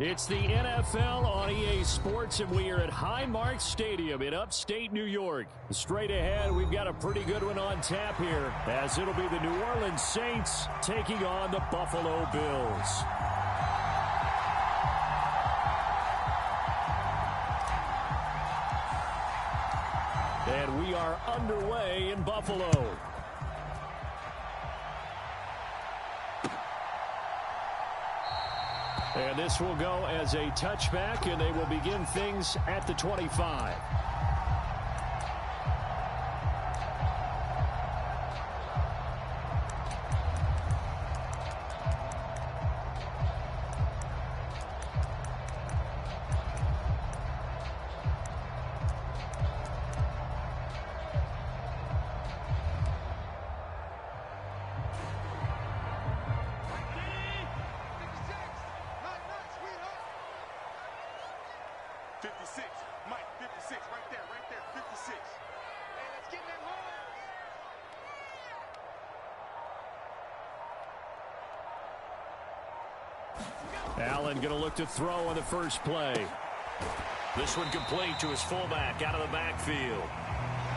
It's the NFL on EA Sports, and we are at Highmark Stadium in upstate New York. Straight ahead, we've got a pretty good one on tap here, as it'll be the New Orleans Saints taking on the Buffalo Bills. And we are underway in Buffalo. And this will go as a touchback, and they will begin things at the 25. Allen going to look to throw on the first play. This one complete to his fullback out of the backfield.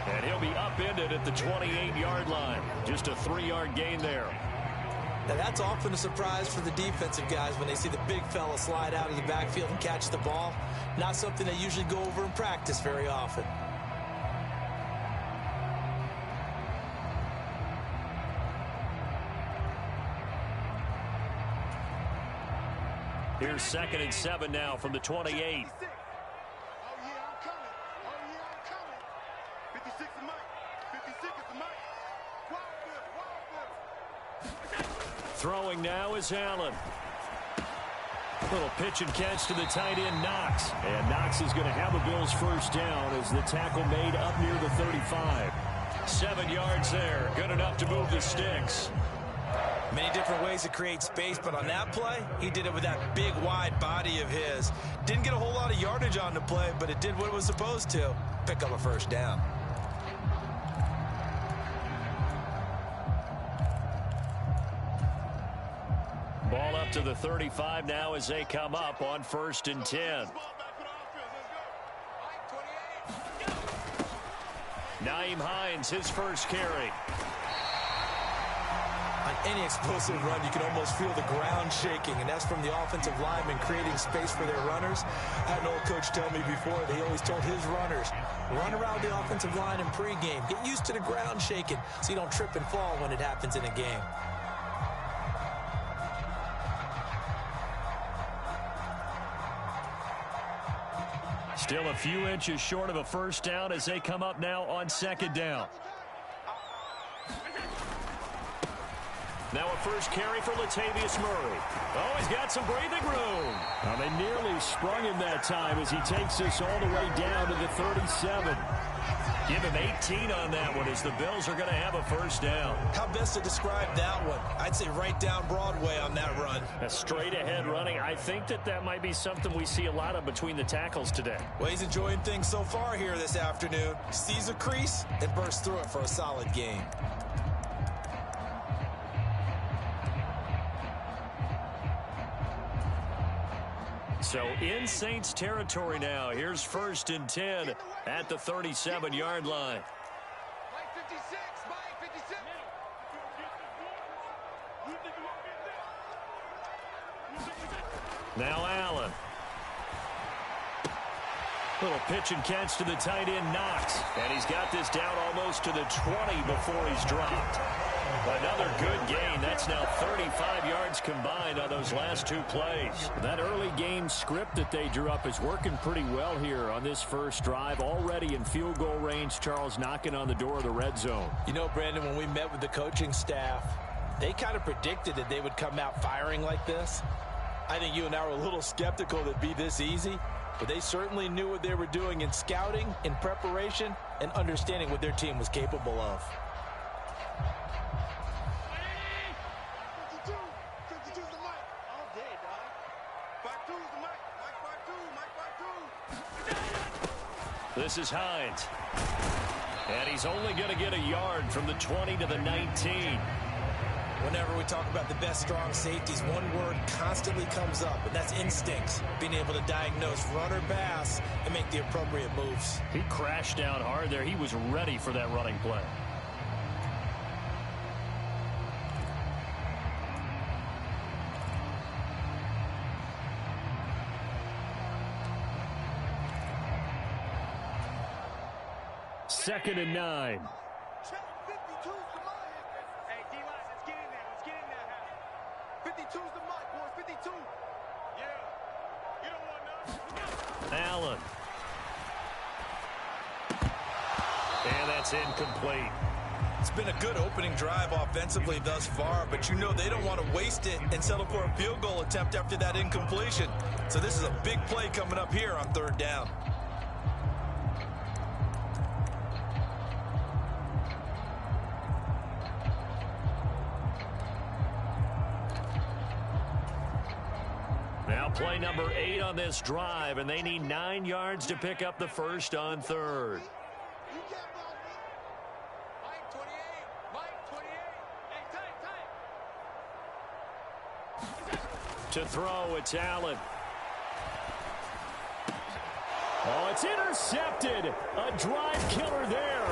And he'll be upended at the 28-yard line. Just a 3-yard gain there. Now that's often a surprise for the defensive guys when they see the big fella slide out of the backfield and catch the ball. Not something they usually go over in practice very often. Here's 2nd and 7 now from the 28. Oh, yeah, I'm coming. Oh, yeah, I'm coming. 56 is Mike. 56 is Mike. Wild. Throwing now is Allen. Little pitch and catch to the tight end, Knox. And Knox is going to have the Bills first down as the tackle made up near the 35. 7 yards there. Good enough to move the sticks. Many different ways to create space, but on that play, he did it with that big, wide body of his. Didn't get a whole lot of yardage on the play, but it did what it was supposed to. Pick up a first down. Ball up to the 35 now as they come up on 1st and 10. Nyheim Hines, his first carry. On any explosive run, you can almost feel the ground shaking, and that's from the offensive linemen creating space for their runners. I had an old coach tell me before, that he always told his runners, run around the offensive line in pregame. Get used to the ground shaking so you don't trip and fall when it happens in a game. Still a few inches short of a first down as they come up now on 2nd down. Now a first carry for Latavius Murray. Oh, he's got some breathing room. They nearly sprung him that time as he takes this all the way down to the 37. Give him 18 on that one as the Bills are going to have a first down. How best to describe that one? I'd say right down Broadway on that run. A straight ahead running. I think that might be something we see a lot of between the tackles today. Well, he's enjoying things so far here this afternoon. Sees a crease and bursts through it for a solid gain. So in Saints territory now. Here's 1st and 10 at the 37-yard line. Mike 56, Mike 56. Now Allen. Little pitch and catch to the tight end, Knox. And he's got this down almost to the 20 before he's dropped. Another good gain. That's now 35 yards combined on those last 2 plays. That early game script that they drew up is working pretty well here on this first drive. Already in field goal range, Charles, knocking on the door of the red zone. You know, Brandon, when we met with the coaching staff, they kind of predicted that they would come out firing like this. I think you and I were a little skeptical that it'd be this easy. But they certainly knew what they were doing in scouting, in preparation, and understanding what their team was capable of. 52 is the Mike. All day, dog. 52 is the Mike. Mike 52. This is Hines. And he's only going to get a yard from the 20 to the 19. Whenever we talk about the best strong safeties, one word constantly comes up, and that's instincts. Being able to diagnose run or pass and make the appropriate moves. He crashed down hard there. He was ready for that running play. Second and 9. Check 52's the mark. Hey, D-line, let's get in there. Let's get in there. 52's the mark, boys. 52. Yeah. You don't want none. Allen. And that's incomplete. It's been a good opening drive offensively thus far, but you know they don't want to waste it and settle for a field goal attempt after that incompletion. So this is a big play coming up here on third down. Now play number 8 on this drive, and they need 9 yards to pick up the first on third. You can't block me. Mike 28. Mike 28. Hey, tight. To throw, it's Allen. Oh, it's intercepted. A drive killer there.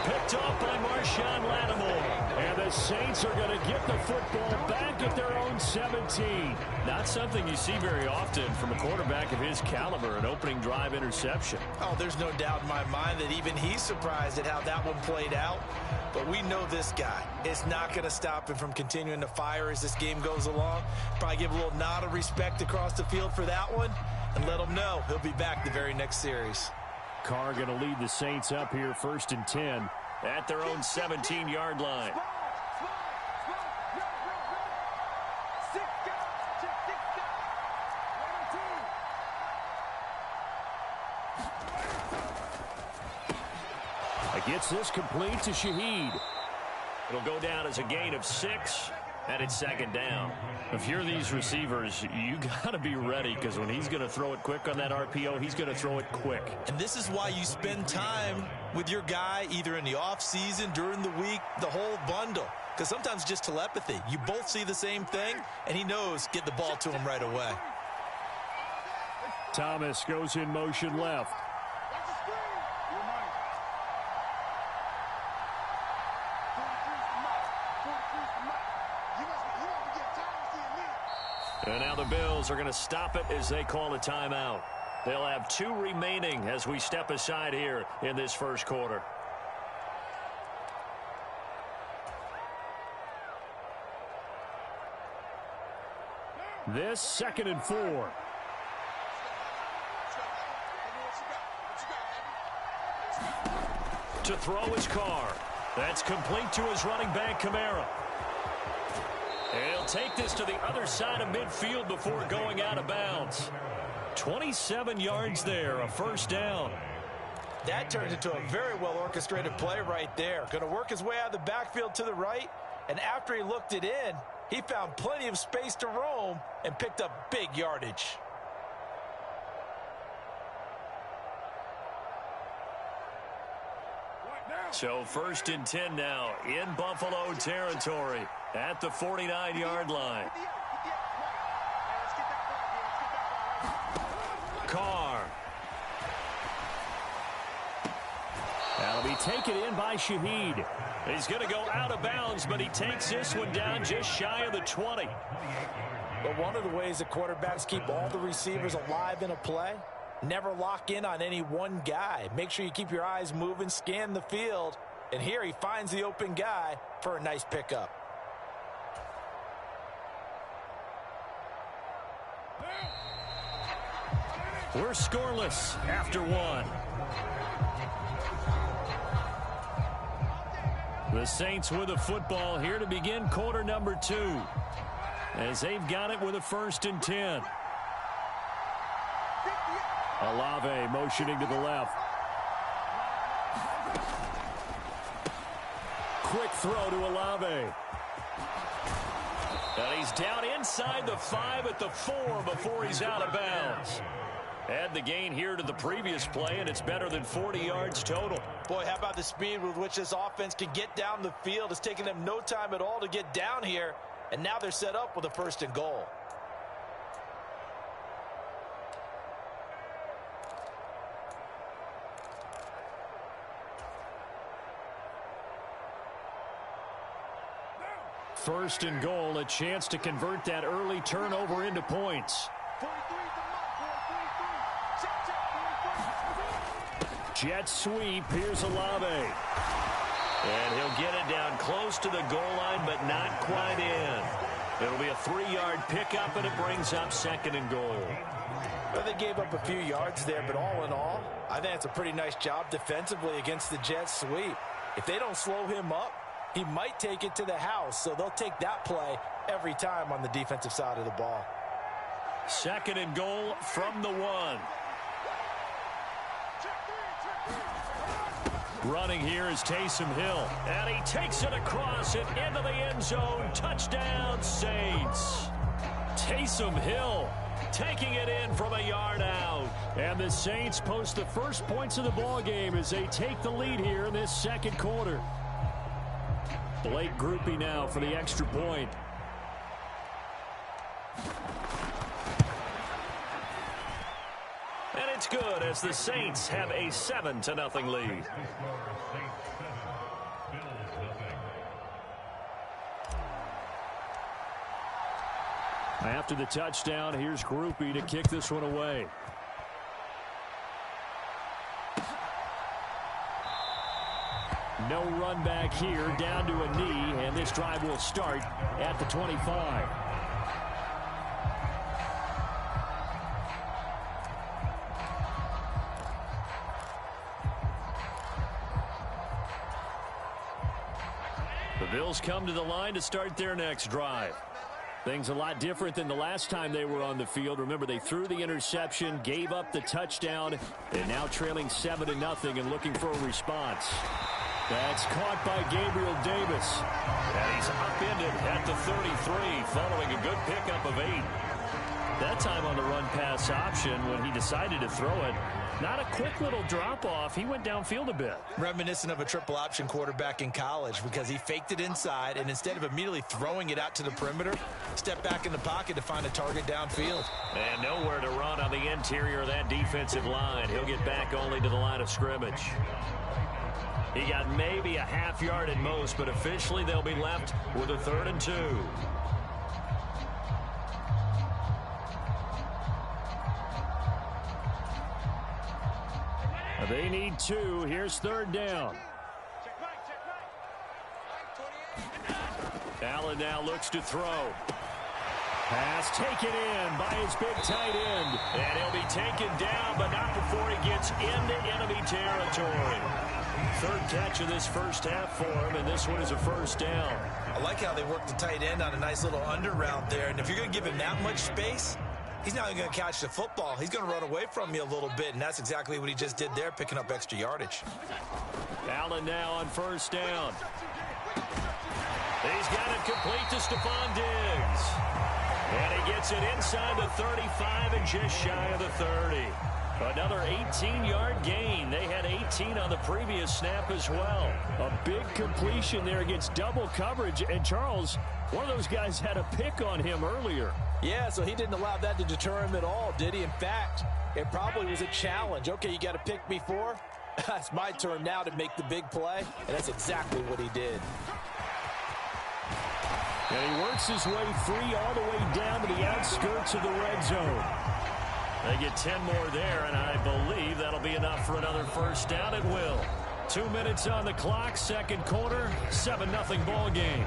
Picked off by Marshawn Lattimore. And the Saints are going to get the football back at their own 17. Not something you see very often from a quarterback of his caliber, an opening drive interception. Oh, there's no doubt in my mind that even he's surprised at how that one played out. But we know this guy. It's not going to stop him from continuing to fire as this game goes along. Probably give a little nod of respect across the field for that one and let him know he'll be back the very next series. Carr going to lead the Saints up here first and 10 at their own 17-yard line. Gets this complete to Shaheed. It'll go down as a gain of 6, and it's second down. If you're these receivers, you got to be ready, because when he's going to throw it quick on that RPO, he's going to throw it quick. And this is why you spend time with your guy either in the offseason, during the week, the whole bundle. Because sometimes just telepathy. You both see the same thing, and he knows get the ball to him right away. Thomas goes in motion left. And now the Bills are going to stop it as they call a timeout. They'll have 2 remaining as we step aside here in this first quarter. This second and 4. To throw his Carr. That's complete to his running back, Kamara. He'll take this to the other side of midfield before going out of bounds. 27 yards there, a first down. That turned into a very well-orchestrated play right there. Going to work his way out of the backfield to the right, and after he looked it in, he found plenty of space to roam and picked up big yardage. So first and 10 now in Buffalo territory at the 49-yard line. Carr. That'll be taken in by Shaheed. He's going to go out of bounds, but he takes this one down just shy of the 20. But one of the ways that quarterbacks keep all the receivers alive in a play, never lock in on any one guy. Make sure you keep your eyes moving, scan the field, and here he finds the open guy for a nice pickup. We're scoreless after 1. The Saints with the football here to begin quarter number 2, as they've got it with a first and 10. Olave motioning to the left. Quick throw to Olave. And he's down inside the 5 at the 4 before he's out of bounds. Add the gain here to the previous play, and it's better than 40 yards total. Boy, how about the speed with which this offense can get down the field? It's taking them no time at all to get down here, and now they're set up with a 1st and goal. First and goal, a chance to convert that early turnover into points. 43 is the mark, boy. 43. Check, check, 43. Jet sweep, here's Olave. And he'll get it down close to the goal line, but not quite in. It'll be a 3-yard pickup, and it brings up 2nd and goal. Well, they gave up a few yards there, but all in all, I think it's a pretty nice job defensively against the jet sweep. If they don't slow him up, he might take it to the house, so they'll take that play every time on the defensive side of the ball. 2nd and goal from the 1. Running here is Taysom Hill, and he takes it across it into the end zone. Touchdown, Saints. Taysom Hill taking it in from a yard out. And the Saints post the first points of the ball game as they take the lead here in this 2nd quarter. Blake Groupie now for the extra point. And it's good as the Saints have a 7-0 lead. After the touchdown, here's Groupie to kick this one away. No run back here, down to a knee, and this drive will start at the 25. The Bills come to the line to start their next drive. Things a lot different than the last time they were on the field. Remember, they threw the interception, gave up the touchdown, and now trailing 7-0 and looking for a response. That's caught by Gabriel Davis. And he's upended at the 33 following a good pickup of 8. That time on the run-pass option when he decided to throw it. Not a quick little drop-off. He went downfield a bit. Reminiscent of a triple option quarterback in college because he faked it inside, and instead of immediately throwing it out to the perimeter, stepped back in the pocket to find a target downfield. And nowhere to run on the interior of that defensive line. He'll get back only to the line of scrimmage. He got maybe a half yard at most, but officially they'll be left with a 3rd and 2. They need 2. Here's 3rd down. Allen now looks to throw. Pass taken in by his big tight end. And he'll be taken down, but not before he gets into enemy territory. 3rd catch of this first half for him, and this one is a 1st down. I like how they worked the tight end on a nice little under route there, and if you're going to give him that much space, he's not even going to catch the football. He's going to run away from you a little bit, and that's exactly what he just did there, picking up extra yardage. Allen now on 1st down. He's got it complete to Stephon Diggs. And he gets it inside the 35 and just shy of the 30. Another 18-yard gain. They had 18 on the previous snap as well. A big completion there against double coverage. And Charles, one of those guys had a pick on him earlier. Yeah, so he didn't allow that to deter him at all, did he? In fact, it probably was a challenge. Okay, you got a pick before. It's my turn now to make the big play, and that's exactly what he did. And he works his way free all the way down to the outskirts of the red zone. They get 10 more there, and I believe that'll be enough for another 1st down. It will. 2 minutes on the clock, 2nd quarter, 7-0 ball game.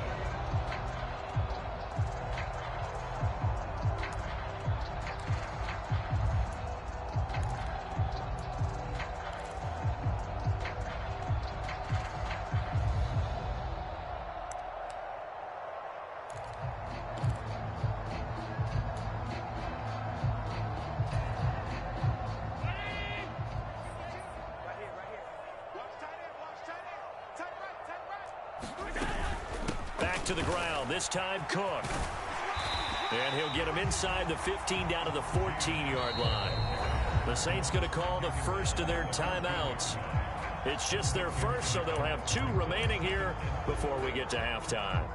To the ground, this time Cook. And he'll get him inside the 15 down to the 14-yard line. The Saints going to call the first of their timeouts. It's just their first, so they'll have 2 remaining here before we get to halftime.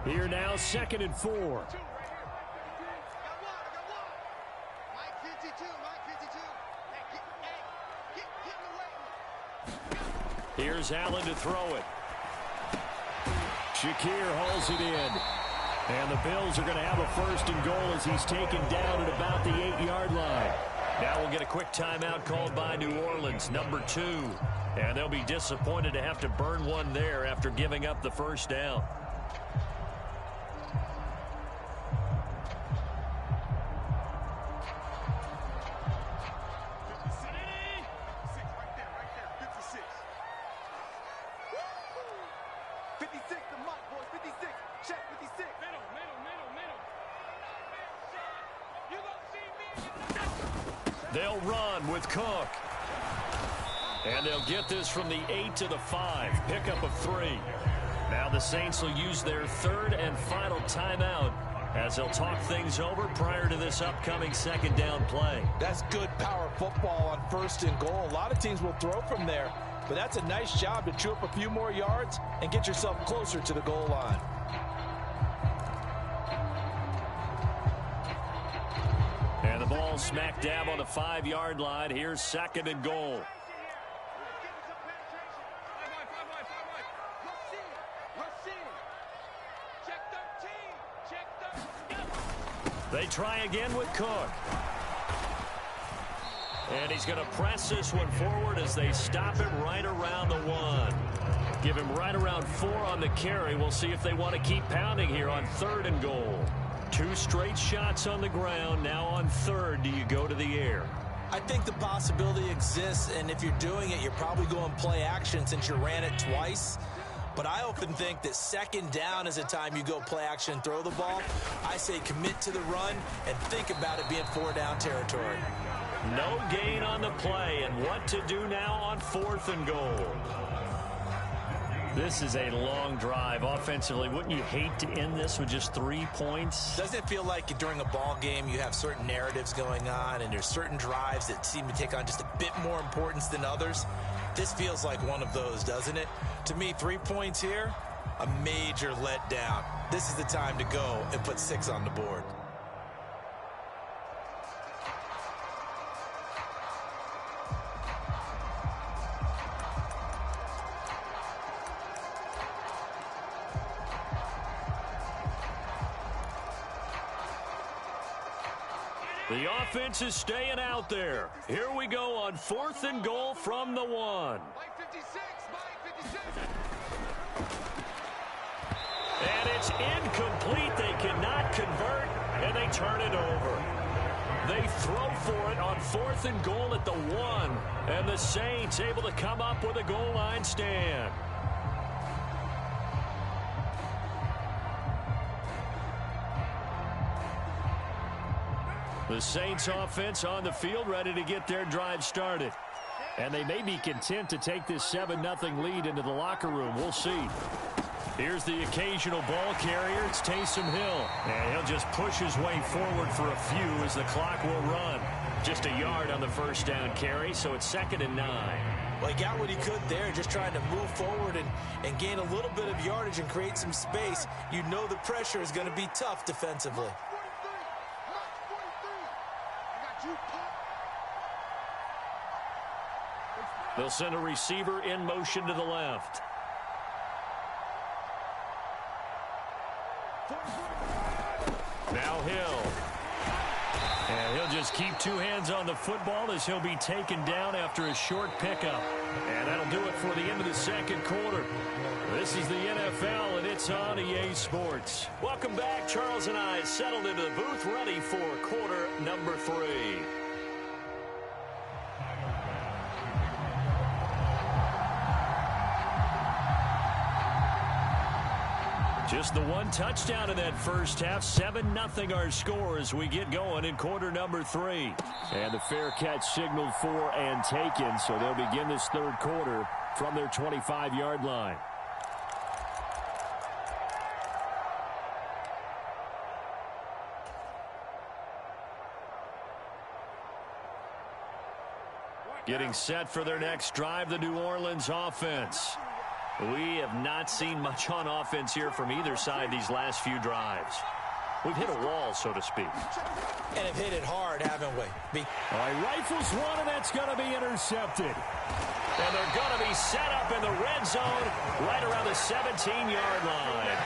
Here now, 2nd and 4. Here's Allen to throw it. Shakir hauls it in. And the Bills are going to have a 1st and goal as he's taken down at about the 8-yard line. Now we'll get a quick timeout called by New Orleans, number 2. And they'll be disappointed to have to burn one there after giving up the 1st down. They'll run with Cook. And they'll get this from the 8 to the 5. Pickup of 3. Now the Saints will use their 3rd and final timeout as they'll talk things over prior to this upcoming 2nd down play. That's good power football on 1st and goal. A lot of teams will throw from there, but that's a nice job to chew up a few more yards and get yourself closer to the goal line. And the ball smack dab on the 5-yard line. Here's 2nd and goal. They try again with Cook. And he's going to press this one forward as they stop him right around the 1. Give him right around 4 on the carry. We'll see if they want to keep pounding here on 3rd and goal. 2 straight shots on the ground. Now on 3rd, do you go to the air? I think the possibility exists, and if you're doing it, you're probably going play action since you ran it twice. But I often think that 2nd down is a time you go play action and throw the ball. I say commit to the run and think about it being 4-down territory. No gain on the play, and what to do now on 4th and goal. This is a long drive offensively. Wouldn't you hate to end this with just 3 points? Doesn't it feel like during a ball game you have certain narratives going on and there's certain drives that seem to take on just a bit more importance than others? This feels like one of those, doesn't it? To me, 3 points here, a major letdown. This is the time to go and put 6 on the board. The offense is staying out there. Here we go on 4th and goal from the 1. And it's incomplete. They cannot convert, and they turn it over. They throw for it on 4th and goal at the 1, and the Saints able to come up with a goal line stand. The Saints offense on the field ready to get their drive started. And they may be content to take this 7-0 lead into the locker room. We'll see. Here's the occasional ball carrier. It's Taysom Hill. And he'll just push his way forward for a few as the clock will run. Just a yard on the 1st down carry, so it's 2nd and 9. Well, he got what he could there, just trying to move forward and gain a little bit of yardage and create some space. You know the pressure is going to be tough defensively. They'll send a receiver in motion to the left. Now Hill. And he'll just keep 2 hands on the football as he'll be taken down after a short pickup. And that'll do it for the end of the 2nd quarter. This is the NFL, and it's on EA Sports. Welcome back. Charles and I settled into the booth, ready for quarter number 3. Just the one touchdown in that first half. 7-0 our score as we get going in quarter number 3. And the fair catch signaled for and taken, so they'll begin this third quarter from their 25-yard line. Getting set for their next drive, the New Orleans offense. We have not seen much on offense here from either side these last few drives. We've hit a wall, so to speak. And have hit it hard, haven't we? All right, rifles one, and that's going to be intercepted. And they're going to be set up in the red zone right around the 17-yard line.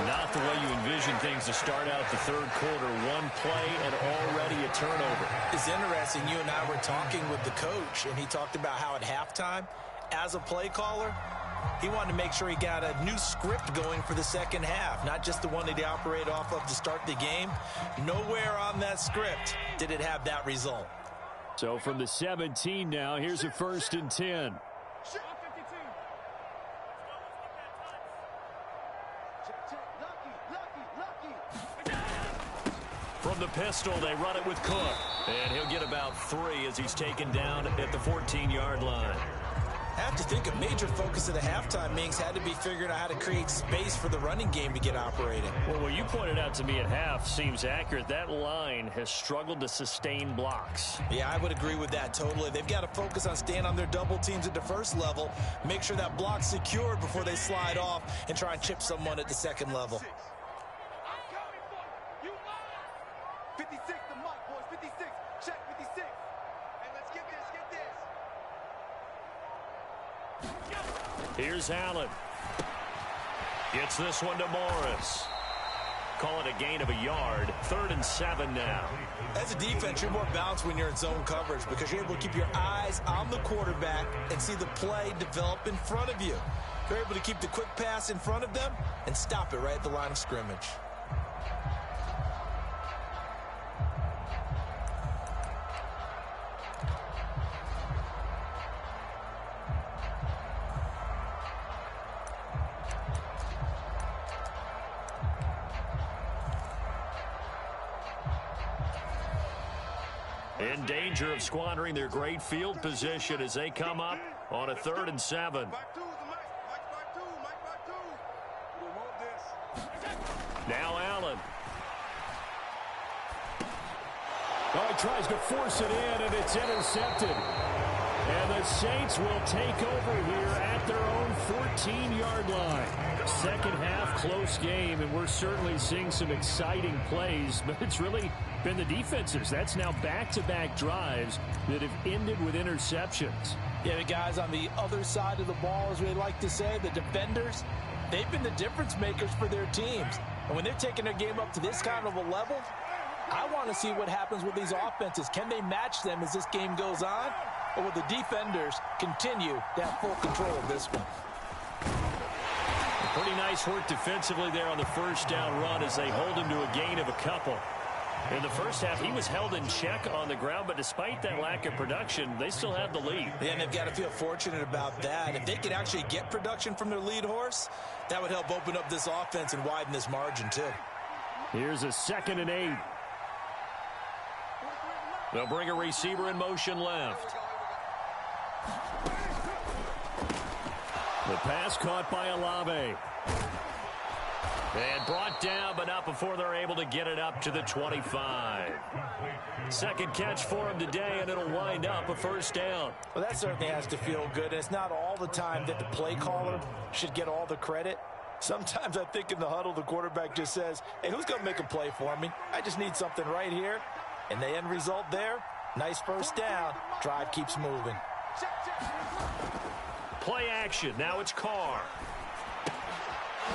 Not the way you envision things to start out the third quarter. One play and already a turnover. It's interesting. You and I were talking with the coach, and he talked about how at halftime, as a play caller, he wanted to make sure he got a new script going for the second half, not just the one that he operated off of to start the game. Nowhere on that script did it have that result. So from the 17 now, here's a 1st and 10. From the pistol, they run it with Cook. And he'll get about 3 as he's taken down at the 14-yard line. I have to think a major focus of the halftime meetings had to be figuring out how to create space for the running game to get operating. Well, what you pointed out to me at half seems accurate. That line has struggled to sustain blocks. Yeah, I would agree with that totally. They've got to focus on staying on their double teams at the first level, make sure that block's secured before they slide off and try and chip someone at the second level. 56 to Mike, boys. 56. Check 56. Hey, let's get this. Here's Allen. Gets this one to Morris. Call it a gain of a yard. 3rd and 7 now. As a defense, you're more balanced when you're in zone coverage because you're able to keep your eyes on the quarterback and see the play develop in front of you. You're able to keep the quick pass in front of them and stop it right at the line of scrimmage. In danger of squandering their great field position as they come up on a 3rd and 7. Now Allen. Oh, he tries to force it in, and it's intercepted. And the Saints will take over here at their own 14-yard line. Second half, close game, and we're certainly seeing some exciting plays, but it's really been the defenses. That's now back-to-back drives that have ended with interceptions. Yeah, the guys on the other side of the ball, as we like to say, the defenders, they've been the difference makers for their teams. And when they're taking their game up to this kind of a level, I want to see what happens with these offenses. Can they match them as this game goes on? Or will the defenders continue to have full control of this one? Pretty nice work defensively there on the first down run as they hold him to a gain of a couple. In the first half, he was held in check on the ground, but despite that lack of production, they still have the lead. Yeah, and they've got to feel fortunate about that. If they could actually get production from their lead horse, that would help open up this offense and widen this margin, too. Here's a 2nd and 8. They'll bring a receiver in motion left. The pass caught by Olave. And brought down, but not before they're able to get it up to the 25. Second catch for him today, and it'll wind up a 1st down. Well, that certainly has to feel good. And it's not all the time that the play caller should get all the credit. Sometimes I think in the huddle, the quarterback just says, hey, who's going to make a play for me? I just need something right here. And the end result there, nice 1st down. Drive keeps moving. Play action. Now it's Carr.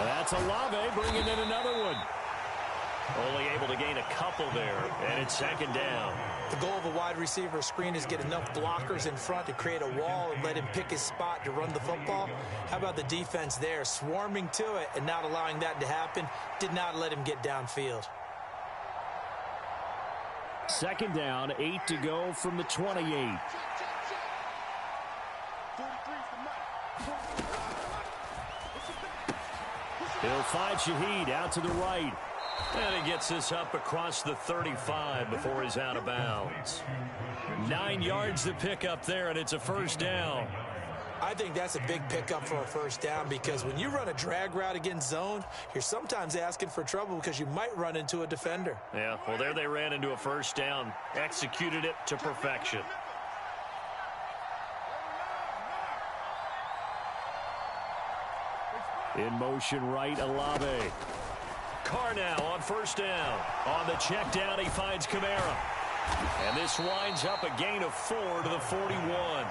That's Olave bringing in another one. Only able to gain a couple there, and it's 2nd down. The goal of a wide receiver screen is get enough blockers in front to create a wall and let him pick his spot to run the football. How about the defense there, swarming to it and not allowing that to happen? Did not let him get downfield. 2nd down, 8 to go from the 28. He'll find Shaheed out to the right. And he gets this up across the 35 before he's out of bounds. 9 yards to pick up there, and it's a first down. I think that's a big pickup for a first down because when you run a drag route against zone, you're sometimes asking for trouble because you might run into a defender. Yeah, well, there they ran into a first down. Executed it to perfection. In motion right, Olave. Carr now on first down. On the check down, he finds Kamara. And this winds up a gain of 4 to the 41.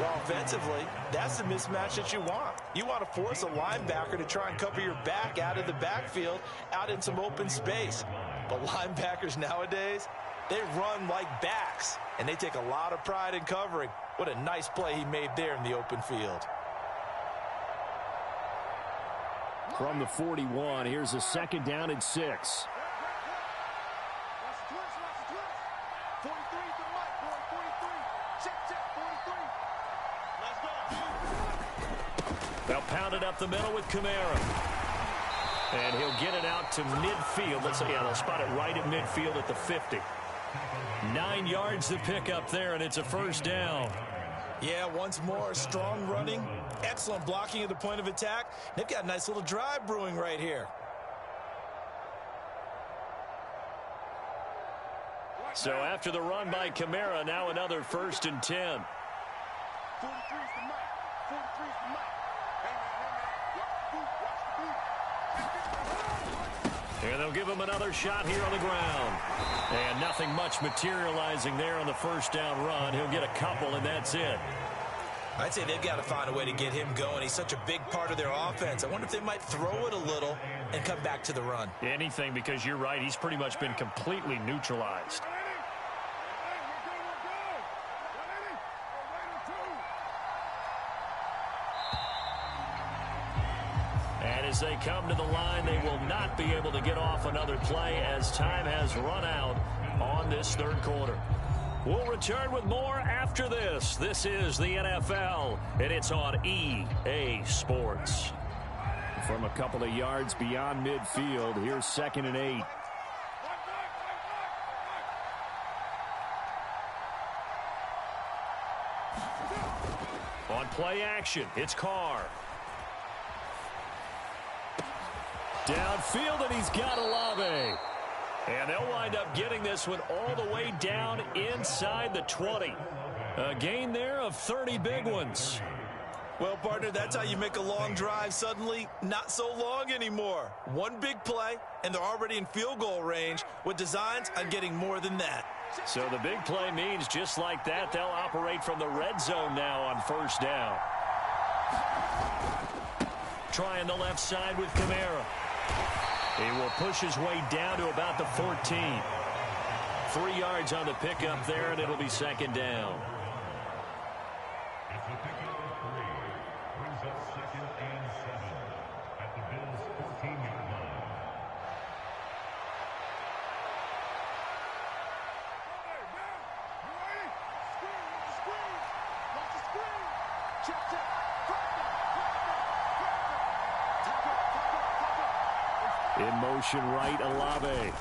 Well, offensively, that's the mismatch that you want. You want to force a linebacker to try and cover your back out of the backfield, out in some open space. But linebackers nowadays, they run like backs, and they take a lot of pride in covering. What a nice play he made there in the open field. From the 41, here's a second down and 6. They'll pound it up the middle with Kamara. And he'll get it out to midfield. Let's see, yeah, they'll spot it right at midfield at the 50. 9 yards to pick up there, and it's a first down. Yeah, once more, strong running, excellent blocking at the point of attack. They've got a nice little drive brewing right here. So after the run by Kamara, now another 1st and 10. 43's the mic. 43's the mic. And they'll give him another shot here on the ground. And nothing much materializing there on the first down run. He'll get a couple, and that's it. I'd say they've got to find a way to get him going. He's such a big part of their offense. I wonder if they might throw it a little and come back to the run. Anything, because you're right. He's pretty much been completely neutralized. And as they come to the line, they will not be able to get off another play as time has run out on this third quarter. We'll return with more after this. This is the NFL, and it's on EA Sports. From a couple of yards beyond midfield, here's 2nd and 8. On play action, it's Carr. Downfield, and he's got Olave. And they'll wind up getting this one all the way down inside the 20. A gain there of 30 big ones. Well, partner, that's how you make a long drive suddenly not so long anymore. One big play, and they're already in field goal range with designs on getting more than that. So the big play means just like that, they'll operate from the red zone now on first down. Trying the left side with Kamara. He will push his way down to about the 14. 3 yards on the pickup there, and it'll be 2nd down. In motion right, Olave.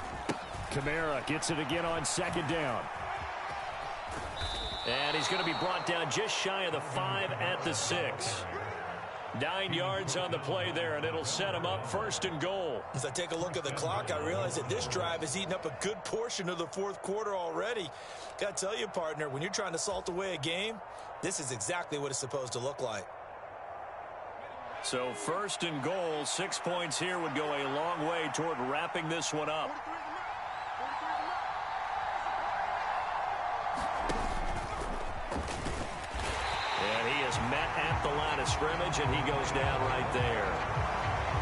Kamara gets it again on 2nd down. And he's going to be brought down just shy of the 5 at the 6. 9 yards on the play there, and it'll set him up 1st and goal. As I take a look at the clock, I realize that this drive has eaten up a good portion of the 4th quarter already. Got to tell you, partner, when you're trying to salt away a game, this is exactly what it's supposed to look like. So 1st and goal, 6 points here would go a long way toward wrapping this one up. And he is met at the line of scrimmage, and he goes down right there.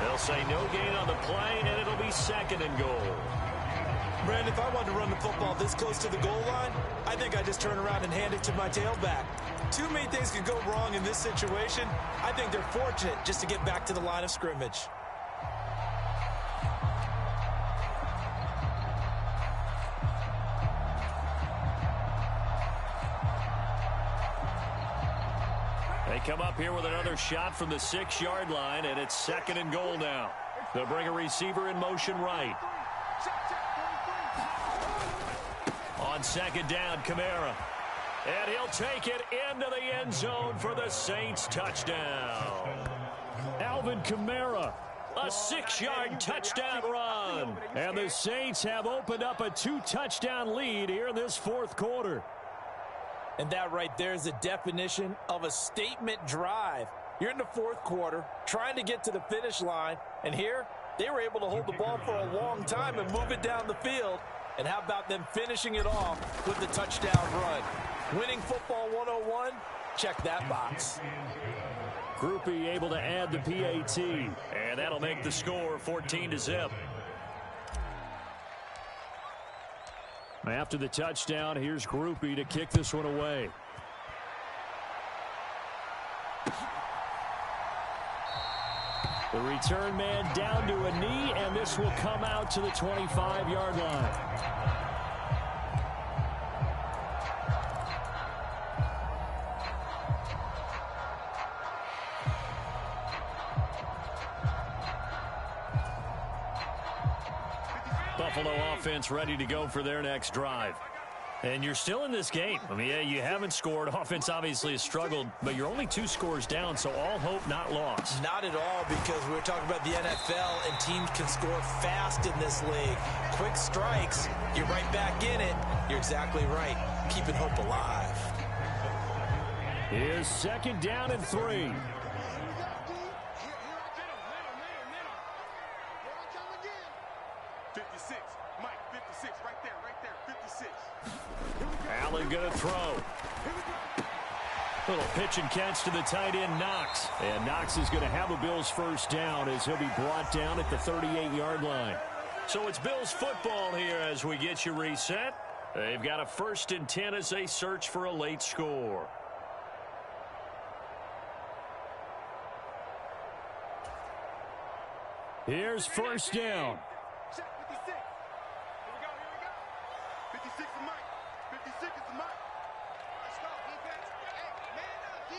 They'll say no gain on the play, and it'll be 2nd and goal. Brandon, if I wanted to run the football this close to the goal line, I think I just turn around and hand it to my tailback. Too many things could go wrong in this situation. I think they're fortunate just to get back to the line of scrimmage. They come up here with another shot from the 6-yard line, and it's 2nd and goal now. They'll bring a receiver in motion right. On 2nd down, Kamara. And he'll take it into the end zone for the Saints touchdown. Alvin Kamara, a 6-yard touchdown run. And the Saints have opened up a 2-touchdown lead here in this 4th quarter. And that right there is the definition of a statement drive. You're in the 4th quarter, trying to get to the finish line, and here they were able to hold the ball for a long time and move it down the field. And how about them finishing it off with the touchdown run? Winning football 101, check that box. Groupie able to add the PAT, and that'll make the score 14-0. After the touchdown, here's Groupie to kick this one away. The return man down to a knee, and this will come out to the 25-yard line. Buffalo offense ready to go for their next drive. And you're still in this game. I mean, yeah, you haven't scored. Offense obviously has struggled, but you're only 2 scores down, so all hope not lost. Not at all, because we're talking about the NFL, and teams can score fast in this league. Quick strikes, you're right back in it. You're exactly right. Keeping hope alive. Here's 2nd down and 3. 56, Mike, 56, right there, 56. Allen going to throw. Little pitch and catch to the tight end, Knox. And Knox is going to have a Bills first down as he'll be brought down at the 38-yard line. So it's Bills football here as we get you reset. They've got a 1st and 10 as they search for a late score. Here's 1st down. Check 56. Here we go. 56 is Mike. 56 is Mike. Let's go, defense. Hey, man up,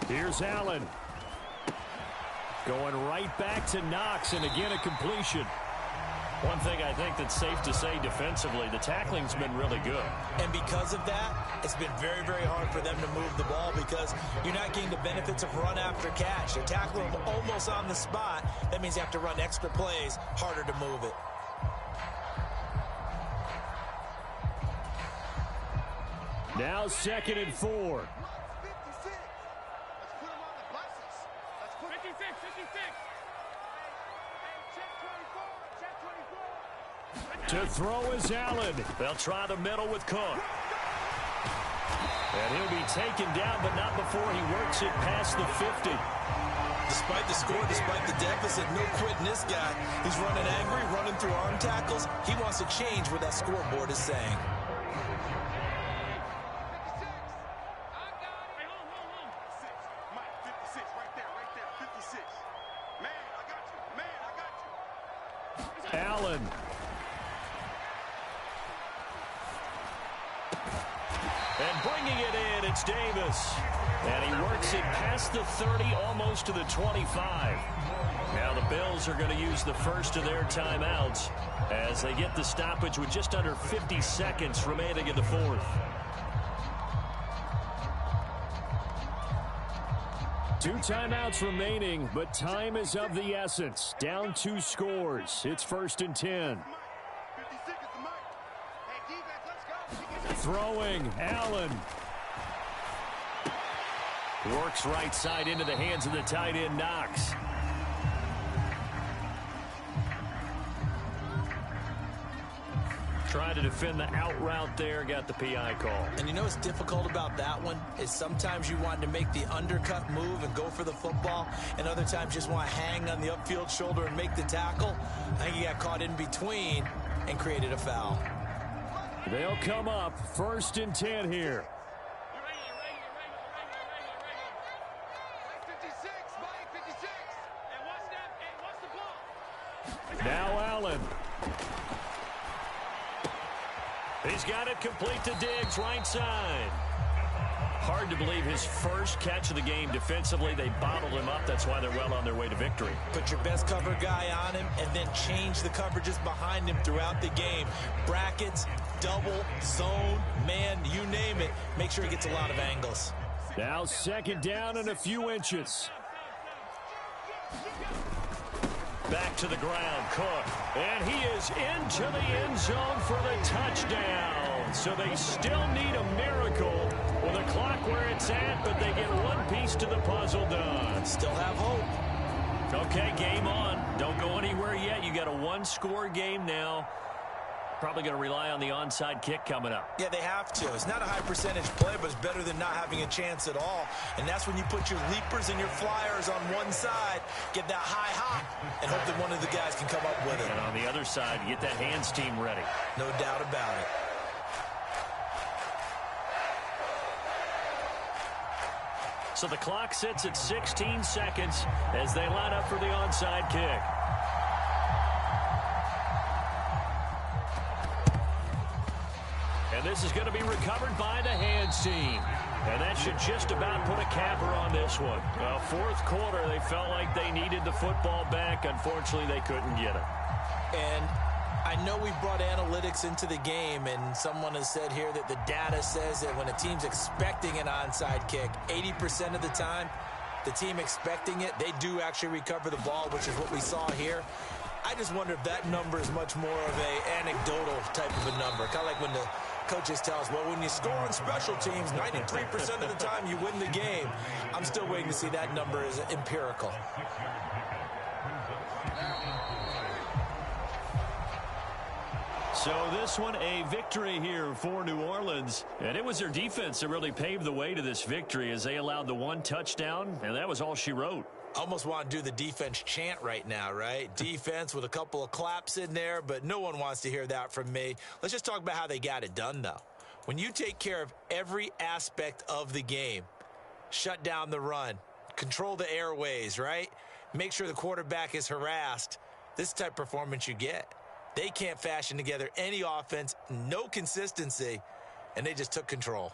D. Here's Allen. Going right back to Knox, and again a completion. One thing I think that's safe to say defensively, the tackling's been really good. And because of that, it's been very, very hard for them to move the ball because you're not getting the benefits of run after catch. They're tackling them almost on the spot. That means you have to run extra plays, harder to move it. Now 2nd and 4. 56. Let's put him on the buses. Let's put 56, 56. To throw is Allen. They'll try the middle with Cook. And he'll be taken down, but not before he works it past the 50. Despite the score, despite the deficit, no quitting this guy. He's running angry, running through arm tackles. He wants to change what that scoreboard is saying. Allen. And bringing it in, it's Davis. And he works it past the 30, almost to the 25. Now the Bills are going to use the first of their timeouts as they get the stoppage with just under 50 seconds remaining in the 4th. Two timeouts remaining, but time is of the essence. Down 2 scores. It's 1st and 10. Throwing, Allen. Works right side into the hands of the tight end, Knox. Trying to defend the out route there, got the PI call. And you know what's difficult about that one is sometimes you want to make the undercut move and go for the football, and other times you just want to hang on the upfield shoulder and make the tackle. I think he got caught in between and created a foul. They'll come up 1st and 10 here. 56, Mike, 56. And what's the ball? Now Allen. He's got it complete to Diggs, right side. Hard to believe his first catch of the game defensively. They bottled him up. That's why they're well on their way to victory. Put your best cover guy on him and then change the coverages behind him throughout the game. Brackets, double, zone, man, you name it. Make sure he gets a lot of angles. Now second down and a few inches. Back to the ground, Cook. And he is into the end zone for the touchdown. So they still need a miracle with the clock where it's at, but they get one piece to the puzzle done. Still have hope. Okay, game on. Don't go anywhere yet. You got a one-score game now. Probably going to rely on the onside kick coming up. Yeah, they have to. It's not a high percentage play, but it's better than not having a chance at all. And that's when you put your leapers and your flyers on one side, get that high hop, and hope that one of the guys can come up with it. And on the other side, get that hands team ready. No doubt about it. So the clock sits at 16 seconds as they line up for the onside kick. And this is going to be recovered by the hands team. And that should just about put a capper on this one. Well, fourth quarter, they felt like they needed the football back. Unfortunately, they couldn't get it. And I know we brought analytics into the game, and someone has said here that the data says that when a team's expecting an onside kick, 80% of the time, the team expecting it, they do actually recover the ball, which is what we saw here. I just wonder if that number is much more of an anecdotal type of a number. Kind of like when the coaches tell us, well, when you score on special teams, 93% of the time you win the game. I'm still waiting to see that number is empirical. So this one, a victory here for New Orleans. And it was their defense that really paved the way to this victory as they allowed the one touchdown, and that was all she wrote. Almost want to do the defense chant right now, right? Defense with a couple of claps in there, but no one wants to hear that from me. Let's just talk about how they got it done, though. When you take care of every aspect of the game, shut down the run, control the airways, right? Make sure the quarterback is harassed. This type of performance you get. They can't fashion together any offense, no consistency, and they just took control.